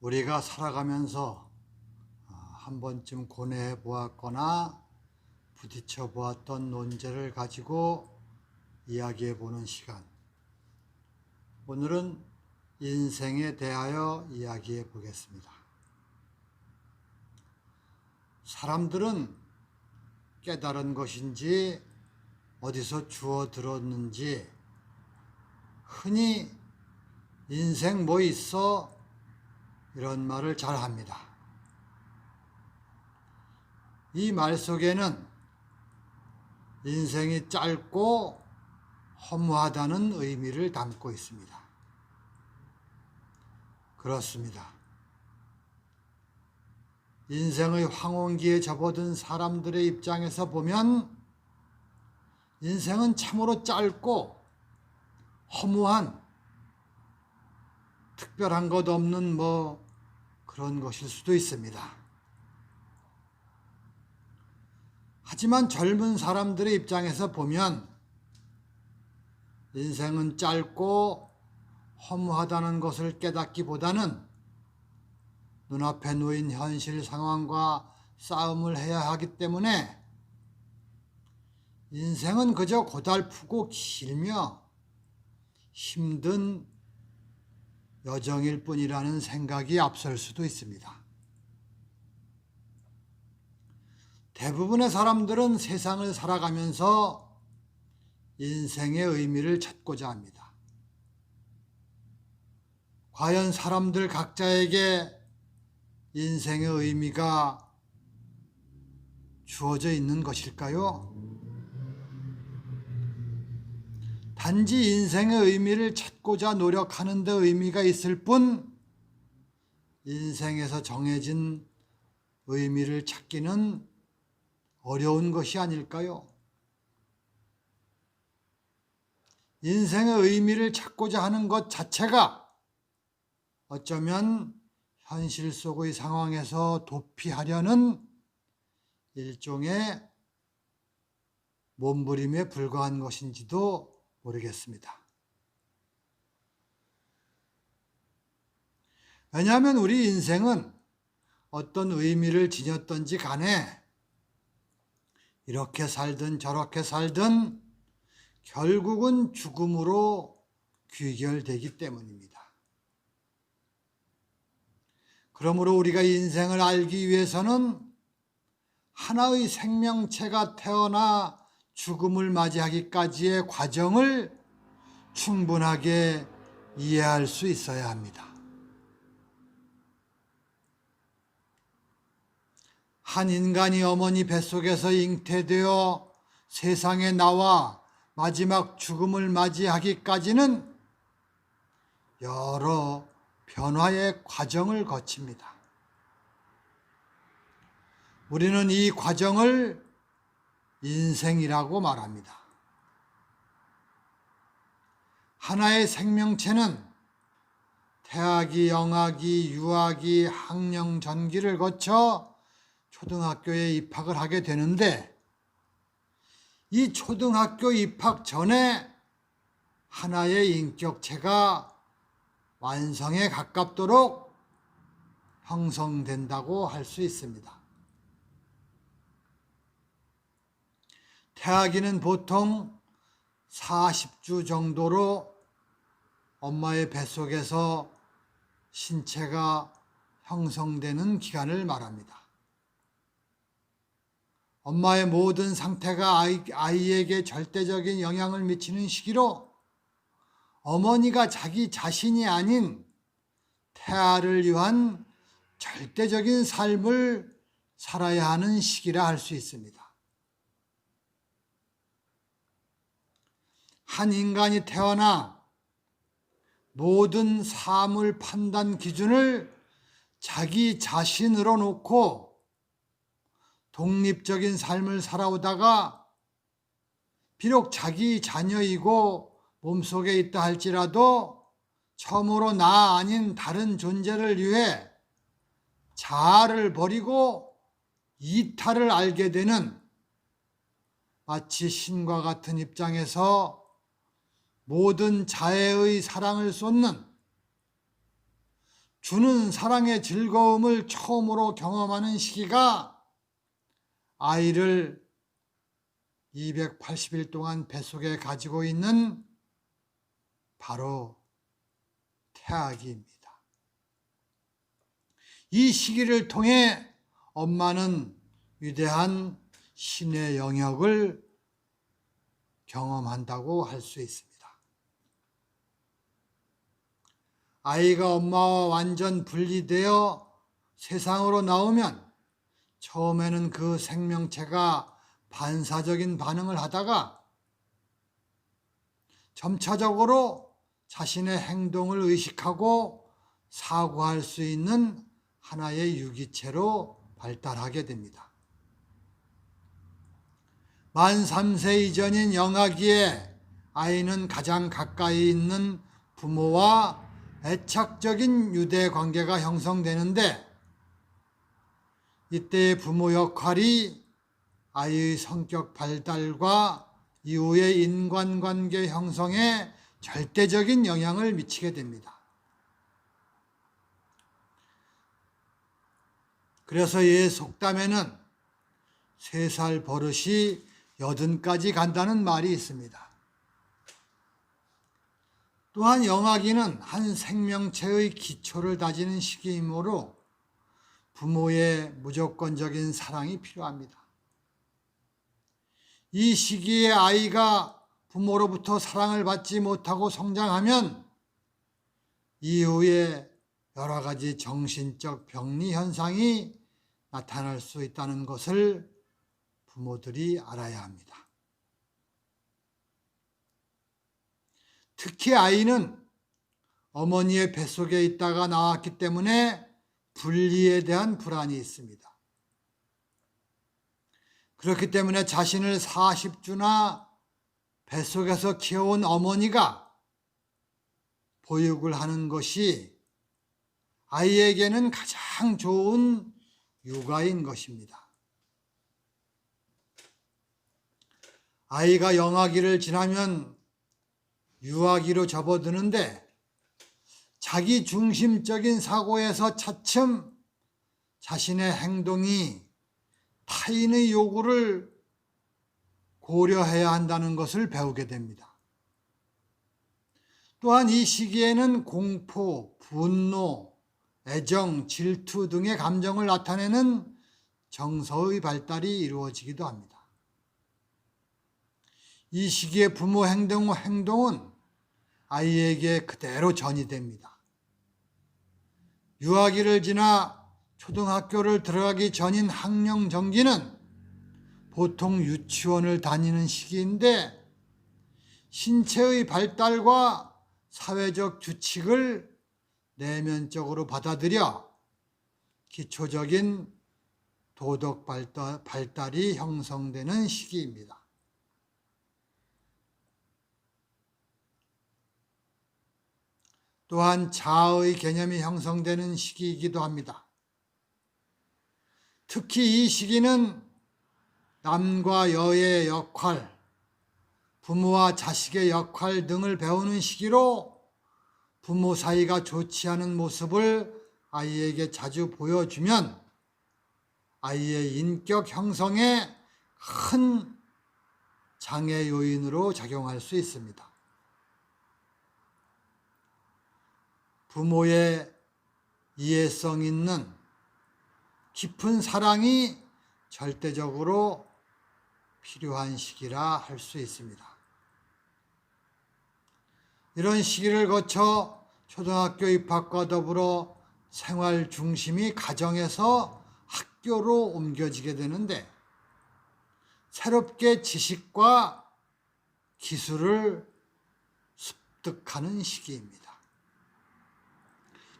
우리가 살아가면서 한 번쯤 고뇌해 보았거나 부딪혀 보았던 논제를 가지고 이야기해 보는 시간. 오늘은 인생에 대하여 이야기해 보겠습니다. 사람들은 깨달은 것인지 어디서 주워 들었는지 흔히 인생 뭐 있어? 이런 말을 잘 합니다. 이 말 속에는 인생이 짧고 허무하다는 의미를 담고 있습니다. 그렇습니다. 인생의 황혼기에 접어든 사람들의 입장에서 보면 인생은 참으로 짧고 허무한 특별한 것 없는 그런 것일 수도 있습니다. 하지만 젊은 사람들의 입장에서 보면 인생은 짧고 허무하다는 것을 깨닫기보다는 눈앞에 놓인 현실 상황과 싸움을 해야 하기 때문에 인생은 그저 고달프고 길며 힘든 여정일 뿐이라는 생각이 앞설 수도 있습니다. 대부분의 사람들은 세상을 살아가면서 인생의 의미를 찾고자 합니다. 과연 사람들 각자에게 인생의 의미가 주어져 있는 것일까요? 단지 인생의 의미를 찾고자 노력하는 데 의미가 있을 뿐 인생에서 정해진 의미를 찾기는 어려운 것이 아닐까요? 인생의 의미를 찾고자 하는 것 자체가 어쩌면 현실 속의 상황에서 도피하려는 일종의 몸부림에 불과한 것인지도 모르겠습니다. 왜냐하면 우리 인생은 어떤 의미를 지녔던지 간에 이렇게 살든 저렇게 살든 결국은 죽음으로 귀결되기 때문입니다. 그러므로 우리가 인생을 알기 위해서는 하나의 생명체가 태어나 죽음을 맞이하기까지의 과정을 충분하게 이해할 수 있어야 합니다. 한 인간이 어머니 뱃속에서 잉태되어 세상에 나와 마지막 죽음을 맞이하기까지는 여러 변화의 과정을 거칩니다. 우리는 이 과정을 인생이라고 말합니다. 하나의 생명체는 태아기, 영아기, 유아기, 학령, 전기를 거쳐 초등학교에 입학을 하게 되는데 이 초등학교 입학 전에 하나의 인격체가 완성에 가깝도록 형성된다고 할 수 있습니다. 태아기는 보통 40주 정도로 엄마의 뱃속에서 신체가 형성되는 기간을 말합니다. 엄마의 모든 상태가 아이에게 절대적인 영향을 미치는 시기로 어머니가 자기 자신이 아닌 태아를 위한 절대적인 삶을 살아야 하는 시기라 할 수 있습니다. 한 인간이 태어나 모든 사물 판단 기준을 자기 자신으로 놓고 독립적인 삶을 살아오다가 비록 자기 자녀이고 몸속에 있다 할지라도 처음으로 나 아닌 다른 존재를 위해 자아를 버리고 이타를 알게 되는 마치 신과 같은 입장에서 모든 자애의 사랑을 쏟는 주는 사랑의 즐거움을 처음으로 경험하는 시기가 아이를 280일 동안 뱃속에 가지고 있는 바로 태아기입니다. 이 시기를 통해 엄마는 위대한 신의 영역을 경험한다고 할 수 있습니다. 아이가 엄마와 완전 분리되어 세상으로 나오면 처음에는 그 생명체가 반사적인 반응을 하다가 점차적으로 자신의 행동을 의식하고 사고할 수 있는 하나의 유기체로 발달하게 됩니다. 만 3세 이전인 영아기에 아이는 가장 가까이 있는 부모와 애착적인 유대 관계가 형성되는데, 이때의 부모 역할이 아이의 성격 발달과 이후의 인간관계 형성에 절대적인 영향을 미치게 됩니다. 그래서 옛 속담에는 3살 버릇이 80까지 간다는 말이 있습니다. 또한 영아기는 한 생명체의 기초를 다지는 시기이므로 부모의 무조건적인 사랑이 필요합니다. 이 시기에 아이가 부모로부터 사랑을 받지 못하고 성장하면 이후에 여러 가지 정신적 병리 현상이 나타날 수 있다는 것을 부모들이 알아야 합니다. 특히 아이는 어머니의 뱃속에 있다가 나왔기 때문에 분리에 대한 불안이 있습니다. 그렇기 때문에 자신을 40주나 뱃속에서 키워온 어머니가 보육을 하는 것이 아이에게는 가장 좋은 육아인 것입니다. 아이가 영아기를 지나면 유아기로 접어드는데, 자기 중심적인 사고에서 차츰 자신의 행동이 타인의 요구를 고려해야 한다는 것을 배우게 됩니다. 또한 이 시기에는 공포, 분노, 애정, 질투 등의 감정을 나타내는 정서의 발달이 이루어지기도 합니다. 이 시기의 부모 행동은 아이에게 그대로 전이됩니다. 유아기를 지나 초등학교를 들어가기 전인 학령정기는 보통 유치원을 다니는 시기인데, 신체의 발달과 사회적 규칙을 내면적으로 받아들여 기초적인 도덕 발달이 형성되는 시기입니다. 또한 자아의 개념이 형성되는 시기이기도 합니다. 특히 이 시기는 남과 여의 역할, 부모와 자식의 역할 등을 배우는 시기로 부모 사이가 좋지 않은 모습을 아이에게 자주 보여주면 아이의 인격 형성에 큰 장애 요인으로 작용할 수 있습니다. 부모의 이해성 있는 깊은 사랑이 절대적으로 필요한 시기라 할 수 있습니다. 이런 시기를 거쳐 초등학교 입학과 더불어 생활 중심이 가정에서 학교로 옮겨지게 되는데, 새롭게 지식과 기술을 습득하는 시기입니다.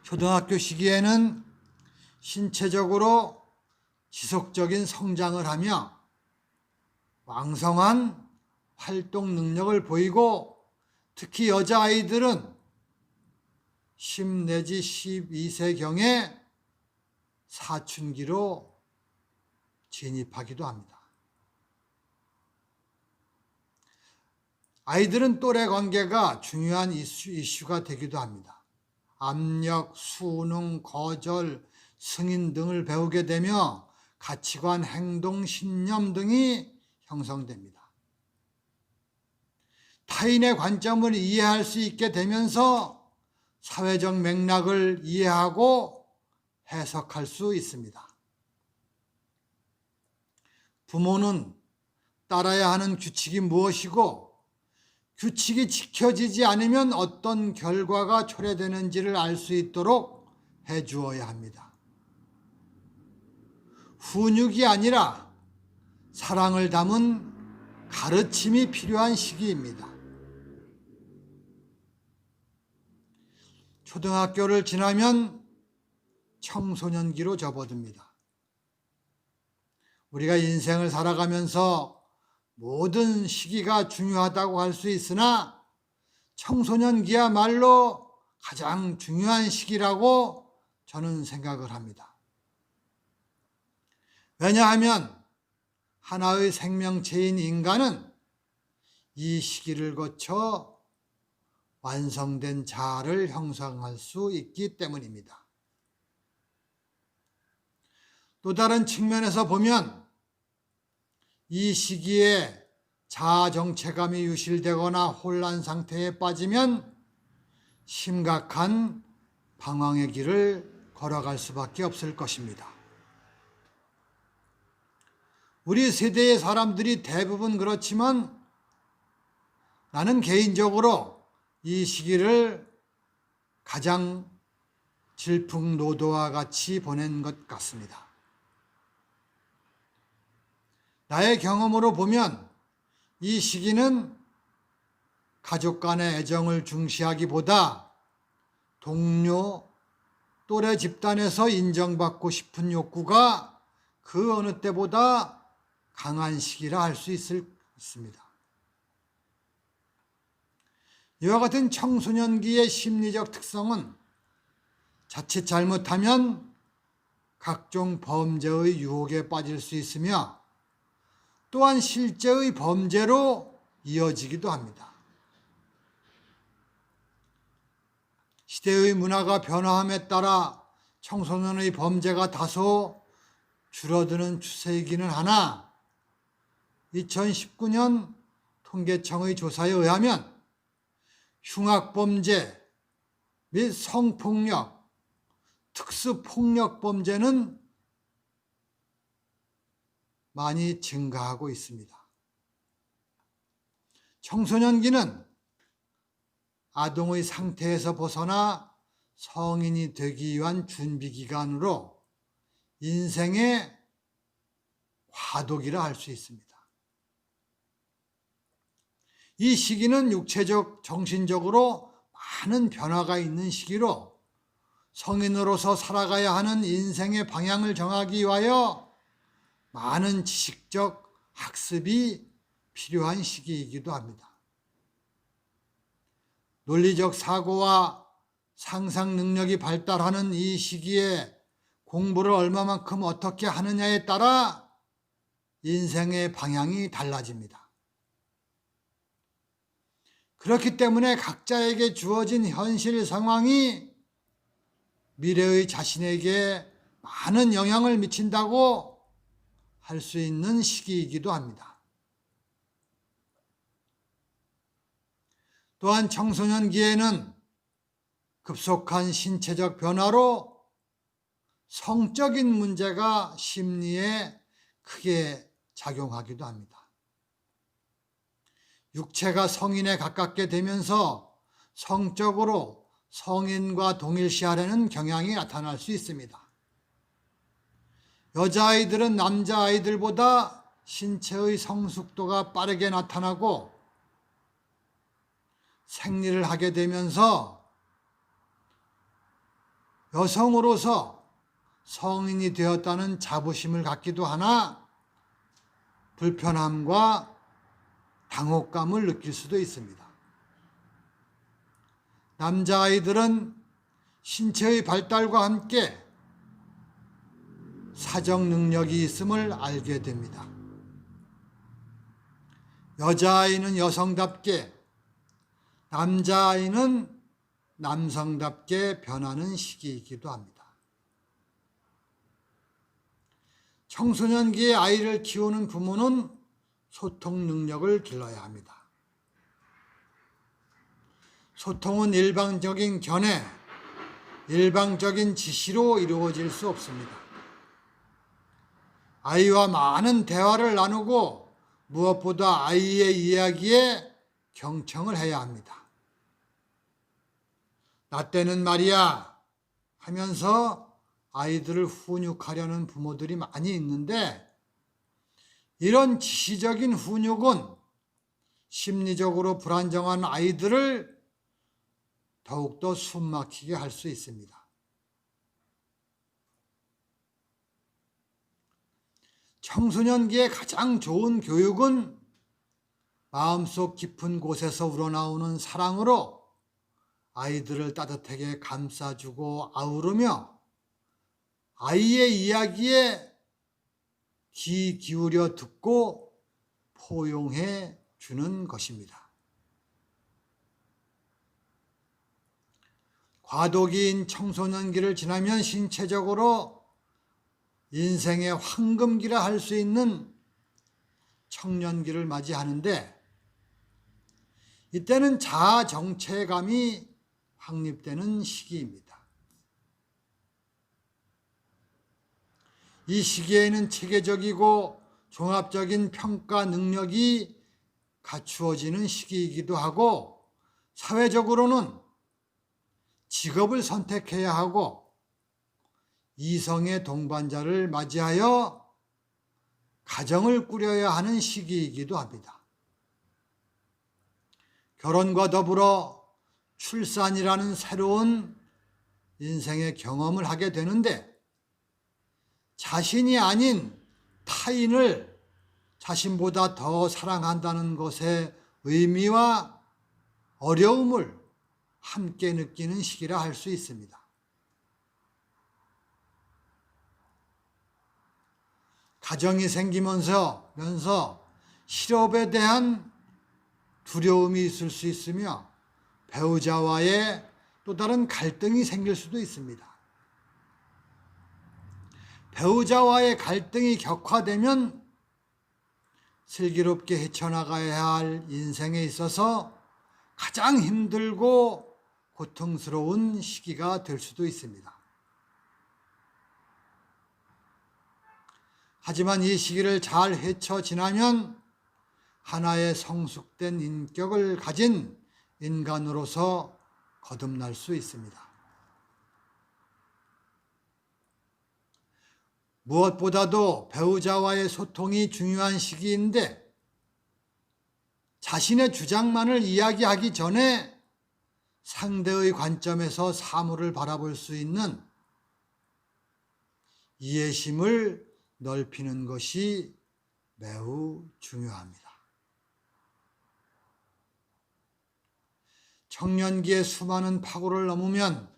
초등학교 시기에는 신체적으로 지속적인 성장을 하며 왕성한 활동 능력을 보이고, 특히 여자아이들은 10 내지 12세경에 사춘기로 진입하기도 합니다. 아이들은 또래 관계가 중요한 이슈가 되기도 합니다. 압력, 수능, 거절, 승인 등을 배우게 되며 가치관, 행동, 신념 등이 형성됩니다. 타인의 관점을 이해할 수 있게 되면서 사회적 맥락을 이해하고 해석할 수 있습니다. 부모는 따라야 하는 규칙이 무엇이고 규칙이 지켜지지 않으면 어떤 결과가 초래되는지를 알 수 있도록 해주어야 합니다. 훈육이 아니라 사랑을 담은 가르침이 필요한 시기입니다. 초등학교를 지나면 청소년기로 접어듭니다. 우리가 인생을 살아가면서 모든 시기가 중요하다고 할 수 있으나 청소년기야말로 가장 중요한 시기라고 저는 생각을 합니다. 왜냐하면 하나의 생명체인 인간은 이 시기를 거쳐 완성된 자아를 형성할 수 있기 때문입니다. 또 다른 측면에서 보면 이 시기에 자아 정체감이 유실되거나 혼란 상태에 빠지면 심각한 방황의 길을 걸어갈 수밖에 없을 것입니다. 우리 세대의 사람들이 대부분 그렇지만 나는 개인적으로 이 시기를 가장 질풍노도와 같이 보낸 것 같습니다. 나의 경험으로 보면 이 시기는 가족 간의 애정을 중시하기보다 동료, 또래 집단에서 인정받고 싶은 욕구가 그 어느 때보다 강한 시기라 할 수 있습니다. 이와 같은 청소년기의 심리적 특성은 자칫 잘못하면 각종 범죄의 유혹에 빠질 수 있으며 또한 실제의 범죄로 이어지기도 합니다. 시대의 문화가 변화함에 따라 청소년의 범죄가 다소 줄어드는 추세이기는 하나 2019년 통계청의 조사에 의하면 흉악범죄 및 성폭력, 특수폭력범죄는 많이 증가하고 있습니다. 청소년기는 아동의 상태에서 벗어나 성인이 되기 위한 준비기간으로 인생의 과도기라 할 수 있습니다. 이 시기는 육체적, 정신적으로 많은 변화가 있는 시기로 성인으로서 살아가야 하는 인생의 방향을 정하기 위하여 많은 지식적 학습이 필요한 시기이기도 합니다. 논리적 사고와 상상 능력이 발달하는 이 시기에 공부를 얼마만큼 어떻게 하느냐에 따라 인생의 방향이 달라집니다. 그렇기 때문에 각자에게 주어진 현실 상황이 미래의 자신에게 많은 영향을 미친다고 할 수 있는 시기이기도 합니다. 또한 청소년기에는 급속한 신체적 변화로 성적인 문제가 심리에 크게 작용하기도 합니다. 육체가 성인에 가깝게 되면서 성적으로 성인과 동일시하려는 경향이 나타날 수 있습니다. 여자아이들은 남자아이들보다 신체의 성숙도가 빠르게 나타나고 생리를 하게 되면서 여성으로서 성인이 되었다는 자부심을 갖기도 하나 불편함과 당혹감을 느낄 수도 있습니다. 남자아이들은 신체의 발달과 함께 사정 능력이 있음을 알게 됩니다. 여자아이는 여성답게, 남자아이는 남성답게 변하는 시기이기도 합니다. 청소년기에 아이를 키우는 부모는 소통 능력을 길러야 합니다. 소통은 일방적인 견해, 일방적인 지시로 이루어질 수 없습니다. 아이와 많은 대화를 나누고 무엇보다 아이의 이야기에 경청을 해야 합니다. 나 때는 말이야 하면서 아이들을 훈육하려는 부모들이 많이 있는데, 이런 지시적인 훈육은 심리적으로 불안정한 아이들을 더욱더 숨막히게 할 수 있습니다. 청소년기에 가장 좋은 교육은 마음속 깊은 곳에서 우러나오는 사랑으로 아이들을 따뜻하게 감싸주고 아우르며 아이의 이야기에 귀 기울여 듣고 포용해 주는 것입니다. 과도기인 청소년기를 지나면 신체적으로 인생의 황금기라 할 수 있는 청년기를 맞이하는데, 이때는 자아 정체감이 확립되는 시기입니다. 이 시기에는 체계적이고 종합적인 평가 능력이 갖추어지는 시기이기도 하고, 사회적으로는 직업을 선택해야 하고 이성의 동반자를 맞이하여 가정을 꾸려야 하는 시기이기도 합니다. 결혼과 더불어 출산이라는 새로운 인생의 경험을 하게 되는데, 자신이 아닌 타인을 자신보다 더 사랑한다는 것의 의미와 어려움을 함께 느끼는 시기라 할 수 있습니다. 가정이 생기면서 실업에 대한 두려움이 있을 수 있으며 배우자와의 또 다른 갈등이 생길 수도 있습니다. 배우자와의 갈등이 격화되면 슬기롭게 헤쳐나가야 할 인생에 있어서 가장 힘들고 고통스러운 시기가 될 수도 있습니다. 하지만 이 시기를 잘 헤쳐 지나면 하나의 성숙된 인격을 가진 인간으로서 거듭날 수 있습니다. 무엇보다도 배우자와의 소통이 중요한 시기인데, 자신의 주장만을 이야기하기 전에 상대의 관점에서 사물을 바라볼 수 있는 이해심을 넓히는 것이 매우 중요합니다. 청년기의 수많은 파고를 넘으면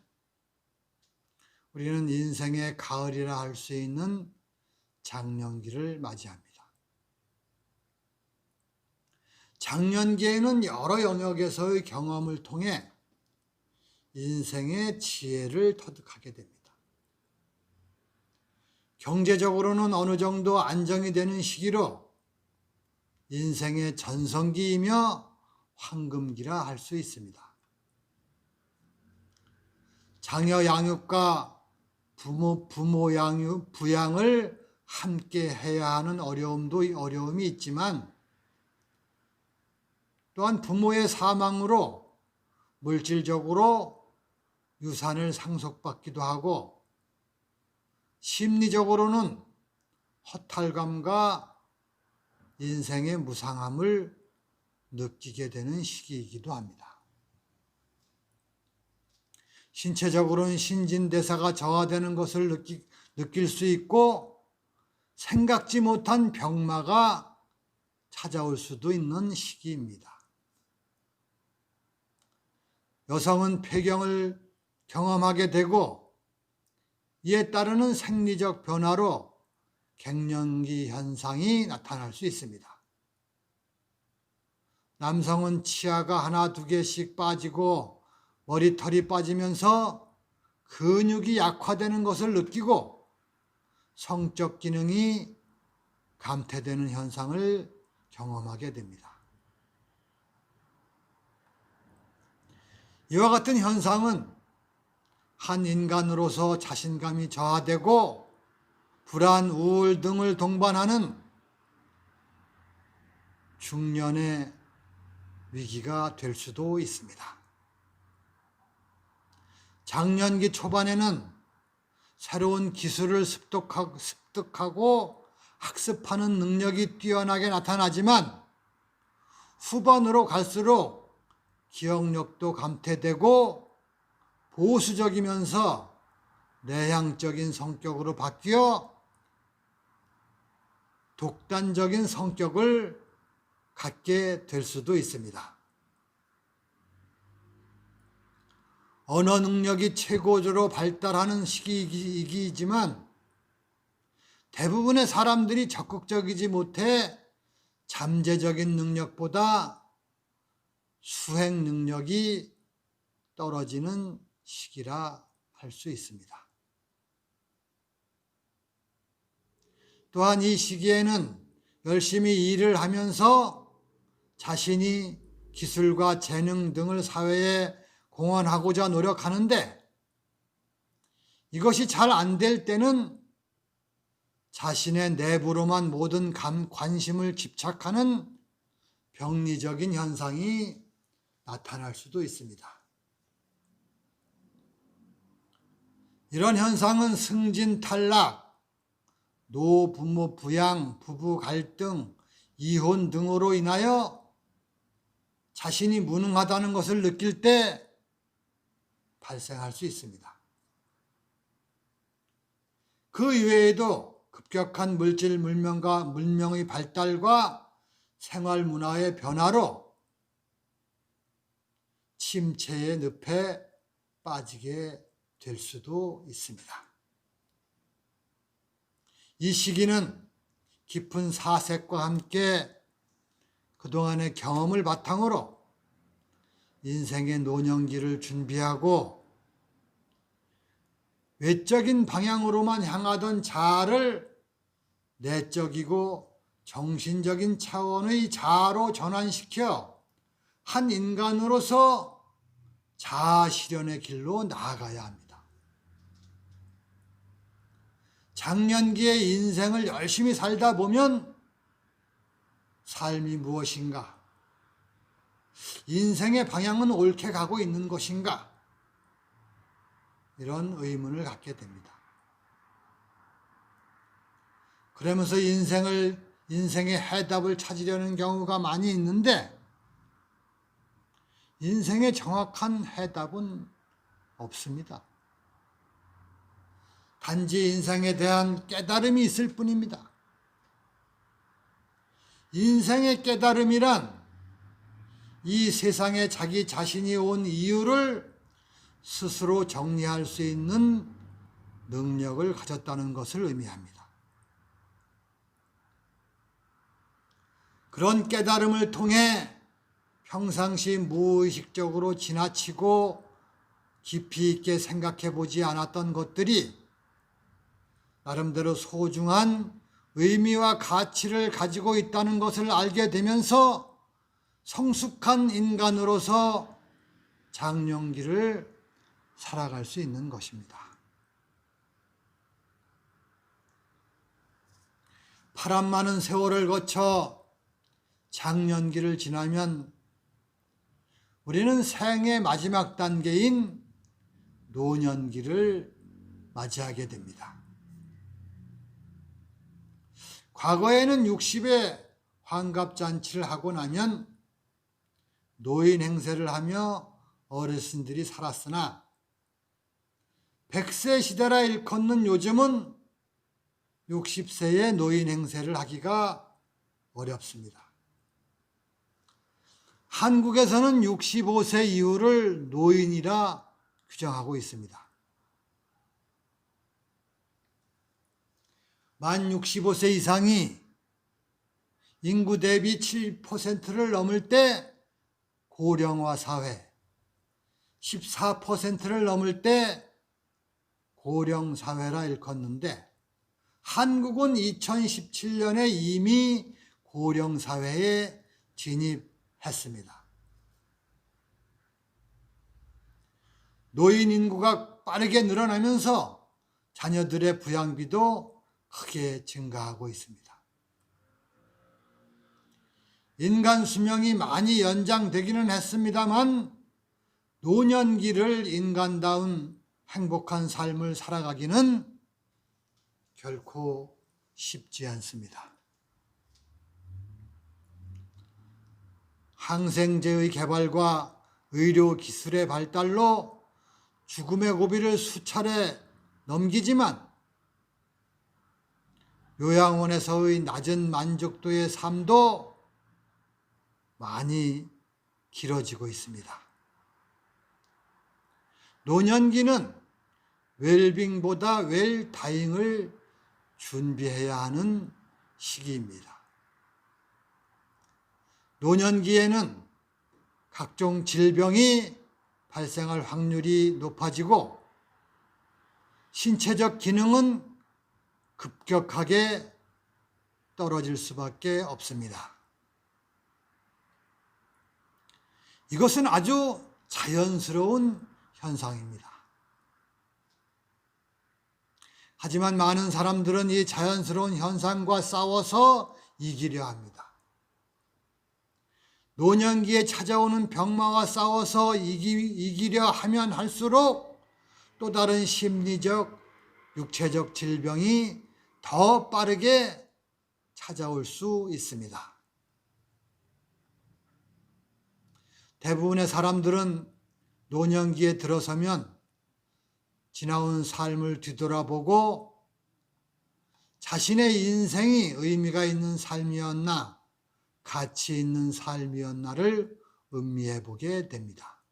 우리는 인생의 가을이라 할 수 있는 장년기를 맞이합니다. 장년기에는 여러 영역에서의 경험을 통해 인생의 지혜를 터득하게 됩니다. 경제적으로는 어느 정도 안정이 되는 시기로 인생의 전성기이며 황금기라 할 수 있습니다. 자녀 양육과 부모 양육, 부양을 함께 해야 하는 어려움이 있지만, 또한 부모의 사망으로 물질적으로 유산을 상속받기도 하고, 심리적으로는 허탈감과 인생의 무상함을 느끼게 되는 시기이기도 합니다. 신체적으로는 신진대사가 저하되는 것을 느낄 수 있고, 생각지 못한 병마가 찾아올 수도 있는 시기입니다. 여성은 폐경을 경험하게 되고, 이에 따르는 생리적 변화로 갱년기 현상이 나타날 수 있습니다. 남성은 치아가 하나 두 개씩 빠지고 머리털이 빠지면서 근육이 약화되는 것을 느끼고 성적 기능이 감퇴되는 현상을 경험하게 됩니다. 이와 같은 현상은 한 인간으로서 자신감이 저하되고 불안, 우울 등을 동반하는 중년의 위기가 될 수도 있습니다. 장년기 초반에는 새로운 기술을 습득하고 학습하는 능력이 뛰어나게 나타나지만 후반으로 갈수록 기억력도 감퇴되고 보수적이면서 내향적인 성격으로 바뀌어 독단적인 성격을 갖게 될 수도 있습니다. 언어 능력이 최고조로 발달하는 시기이지만 대부분의 사람들이 적극적이지 못해 잠재적인 능력보다 수행 능력이 떨어지는 시기라 할 수 있습니다. 또한 이 시기에는 열심히 일을 하면서 자신이 기술과 재능 등을 사회에 공헌하고자 노력하는데 이것이 잘 안 될 때는 자신의 내부로만 모든 관심을 집착하는 병리적인 현상이 나타날 수도 있습니다. 이런 현상은 승진 탈락, 노부모 부양, 부부 갈등, 이혼 등으로 인하여 자신이 무능하다는 것을 느낄 때 발생할 수 있습니다. 그 이외에도 급격한 물질 문명의 발달과 생활 문화의 변화로 침체의 늪에 빠지게 될 수도 있습니다. 이 시기는 깊은 사색과 함께 그동안의 경험을 바탕으로 인생의 노년기를 준비하고 외적인 방향으로만 향하던 자아를 내적이고 정신적인 차원의 자아로 전환시켜 한 인간으로서 자아 실현의 길로 나아가야 합니다. 장년기의 인생을 열심히 살다 보면 삶이 무엇인가? 인생의 방향은 옳게 가고 있는 것인가? 이런 의문을 갖게 됩니다. 그러면서 인생의 해답을 찾으려는 경우가 많이 있는데 인생의 정확한 해답은 없습니다. 단지 인생에 대한 깨달음이 있을 뿐입니다. 인생의 깨달음이란 이 세상에 자기 자신이 온 이유를 스스로 정리할 수 있는 능력을 가졌다는 것을 의미합니다. 그런 깨달음을 통해 평상시 무의식적으로 지나치고 깊이 있게 생각해 보지 않았던 것들이 나름대로 소중한 의미와 가치를 가지고 있다는 것을 알게 되면서 성숙한 인간으로서 장년기를 살아갈 수 있는 것입니다. 파란 많은 세월을 거쳐 장년기를 지나면 우리는 생의 마지막 단계인 노년기를 맞이하게 됩니다. 과거에는 60에 환갑잔치를 하고 나면 노인 행세를 하며 어르신들이 살았으나 100세 시대라 일컫는 요즘은 60세에 노인 행세를 하기가 어렵습니다. 한국에서는 65세 이후를 노인이라 규정하고 있습니다. 만 65세 이상이 인구 대비 7%를 넘을 때 고령화 사회, 14%를 넘을 때 고령사회라 일컫는데 한국은 2017년에 이미 고령사회에 진입했습니다. 노인 인구가 빠르게 늘어나면서 자녀들의 부양비도 크게 증가하고 있습니다. 인간 수명이 많이 연장되기는 했습니다만 노년기를 인간다운 행복한 삶을 살아가기는 결코 쉽지 않습니다. 항생제의 개발과 의료기술의 발달로 죽음의 고비를 수차례 넘기지만 요양원에서의 낮은 만족도의 삶도 많이 길어지고 있습니다. 노년기는 웰빙보다 웰다잉을 준비해야 하는 시기입니다. 노년기에는 각종 질병이 발생할 확률이 높아지고 신체적 기능은 급격하게 떨어질 수밖에 없습니다. 이것은 아주 자연스러운 현상입니다. 하지만 많은 사람들은 이 자연스러운 현상과 싸워서 이기려 합니다. 노년기에 찾아오는 병마와 싸워서 이기려 하면 할수록 또 다른 심리적, 육체적 질병이 더 빠르게 찾아올 수 있습니다. 대부분의 사람들은 노년기에 들어서면 지나온 삶을 뒤돌아보고 자신의 인생이 의미가 있는 삶이었나, 가치 있는 삶이었나를 음미해 보게 됩니다.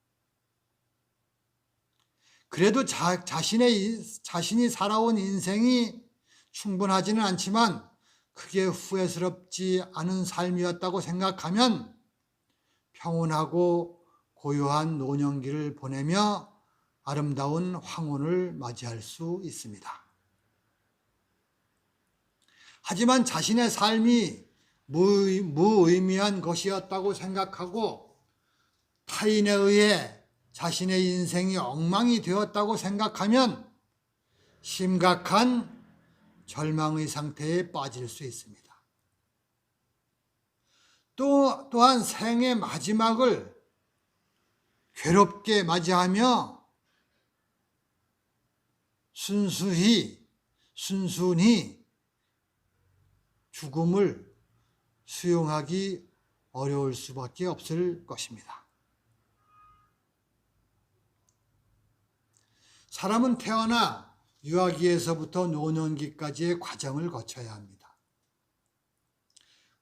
그래도 자신이 살아온 인생이 충분하지는 않지만 크게 후회스럽지 않은 삶이었다고 생각하면 평온하고 고요한 노년기를 보내며 아름다운 황혼을 맞이할 수 있습니다. 하지만 자신의 삶이 무의미한 것이었다고 생각하고 타인에 의해 자신의 인생이 엉망이 되었다고 생각하면 심각한 절망의 상태에 빠질 수 있습니다. 또한 생의 마지막을 괴롭게 맞이하며 순순히 죽음을 수용하기 어려울 수밖에 없을 것입니다. 사람은 태어나 유아기에서부터 노년기까지의 과정을 거쳐야 합니다.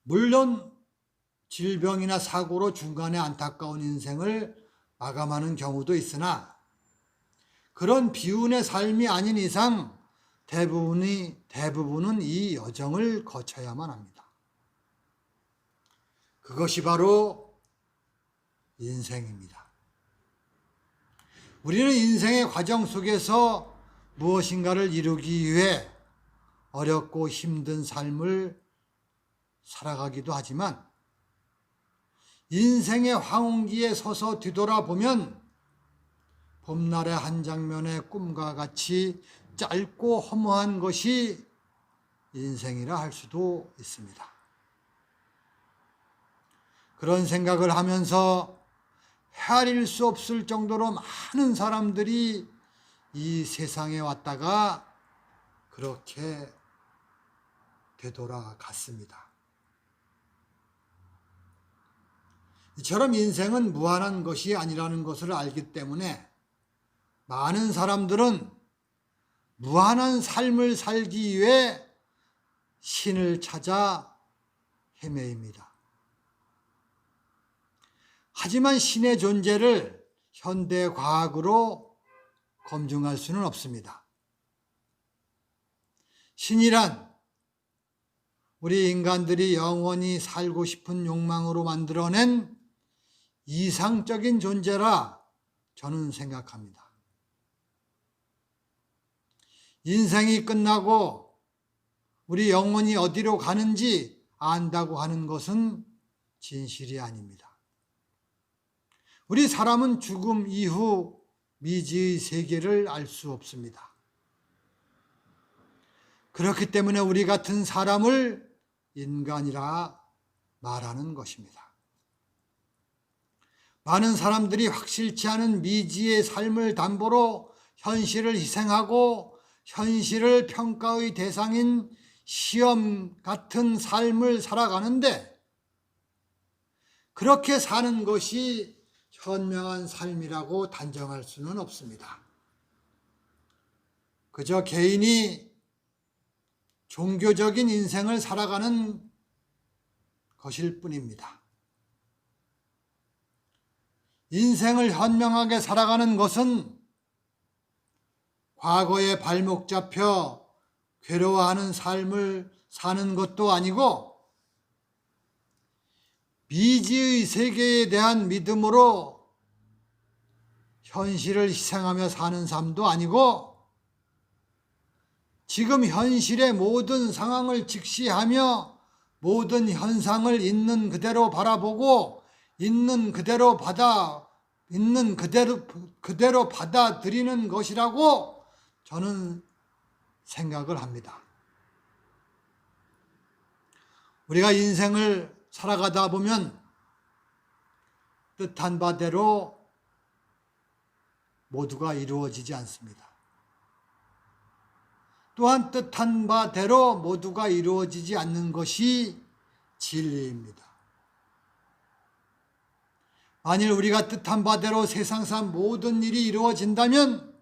물론 질병이나 사고로 중간에 안타까운 인생을 마감하는 경우도 있으나 그런 비운의 삶이 아닌 이상 대부분은 이 여정을 거쳐야만 합니다. 그것이 바로 인생입니다. 우리는 인생의 과정 속에서 무엇인가를 이루기 위해 어렵고 힘든 삶을 살아가기도 하지만 인생의 황혼기에 서서 뒤돌아보면 봄날의 한 장면의 꿈과 같이 짧고 허무한 것이 인생이라 할 수도 있습니다. 그런 생각을 하면서 헤아릴 수 없을 정도로 많은 사람들이 이 세상에 왔다가 그렇게 되돌아갔습니다. 이처럼 인생은 무한한 것이 아니라는 것을 알기 때문에 많은 사람들은 무한한 삶을 살기 위해 신을 찾아 헤매입니다. 하지만 신의 존재를 현대 과학으로 검증할 수는 없습니다. 신이란 우리 인간들이 영원히 살고 싶은 욕망으로 만들어낸 이상적인 존재라 저는 생각합니다. 인생이 끝나고 우리 영혼이 어디로 가는지 안다고 하는 것은 진실이 아닙니다. 우리 사람은 죽음 이후 미지의 세계를 알 수 없습니다. 그렇기 때문에 우리 같은 사람을 인간이라 말하는 것입니다. 많은 사람들이 확실치 않은 미지의 삶을 담보로 현실을 희생하고 현실을 평가의 대상인 시험 같은 삶을 살아가는데, 그렇게 사는 것이 현명한 삶이라고 단정할 수는 없습니다. 그저 개인이 종교적인 인생을 살아가는 것일 뿐입니다. 인생을 현명하게 살아가는 것은 과거에 발목 잡혀 괴로워하는 삶을 사는 것도 아니고, 미지의 세계에 대한 믿음으로 현실을 희생하며 사는 삶도 아니고, 지금 현실의 모든 상황을 직시하며 모든 현상을 있는 그대로 바라보고 있는 그대로 받아들이는 것이라고 저는 생각을 합니다. 우리가 인생을 살아가다 보면 뜻한 바대로 모두가 이루어지지 않습니다. 또한 뜻한 바대로 모두가 이루어지지 않는 것이 진리입니다. 만일 우리가 뜻한 바대로 세상상 모든 일이 이루어진다면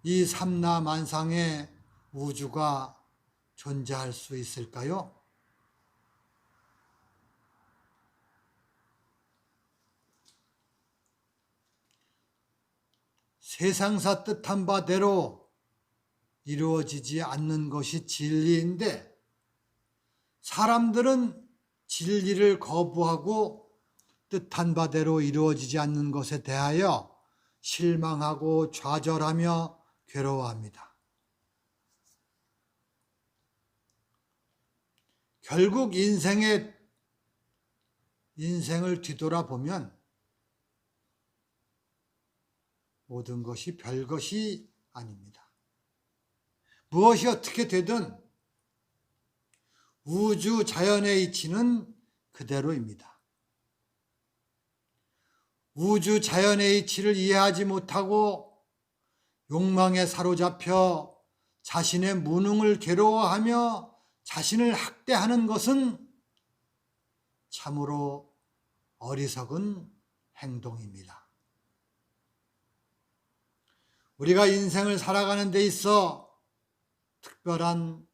이 삼라만상의 우주가 존재할 수 있을까요? 세상사 뜻한 바대로 이루어지지 않는 것이 진리인데, 사람들은 진리를 거부하고 뜻한 바대로 이루어지지 않는 것에 대하여 실망하고 좌절하며 괴로워합니다. 결국 인생을 뒤돌아보면 모든 것이 별것이 아닙니다. 무엇이 어떻게 되든 우주 자연의 이치는 그대로입니다. 우주 자연의 이치를 이해하지 못하고 욕망에 사로잡혀 자신의 무능을 괴로워하며 자신을 학대하는 것은 참으로 어리석은 행동입니다. 우리가 인생을 살아가는 데 있어 특별한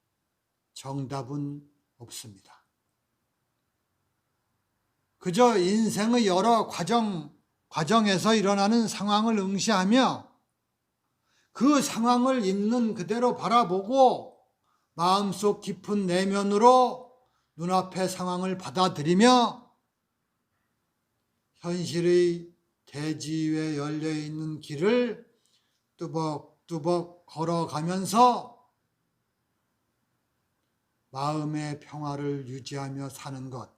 정답은 없습니다. 그저 인생의 여러 과정에서 일어나는 상황을 응시하며 그 상황을 있는 그대로 바라보고 마음속 깊은 내면으로 눈앞의 상황을 받아들이며 현실의 대지 위에 열려있는 길을 뚜벅뚜벅 걸어가면서 마음의 평화를 유지하며 사는 것,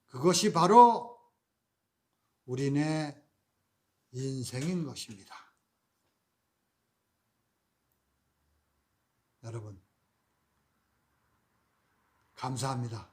그것이 바로 우리네 인생인 것입니다. 여러분, 감사합니다.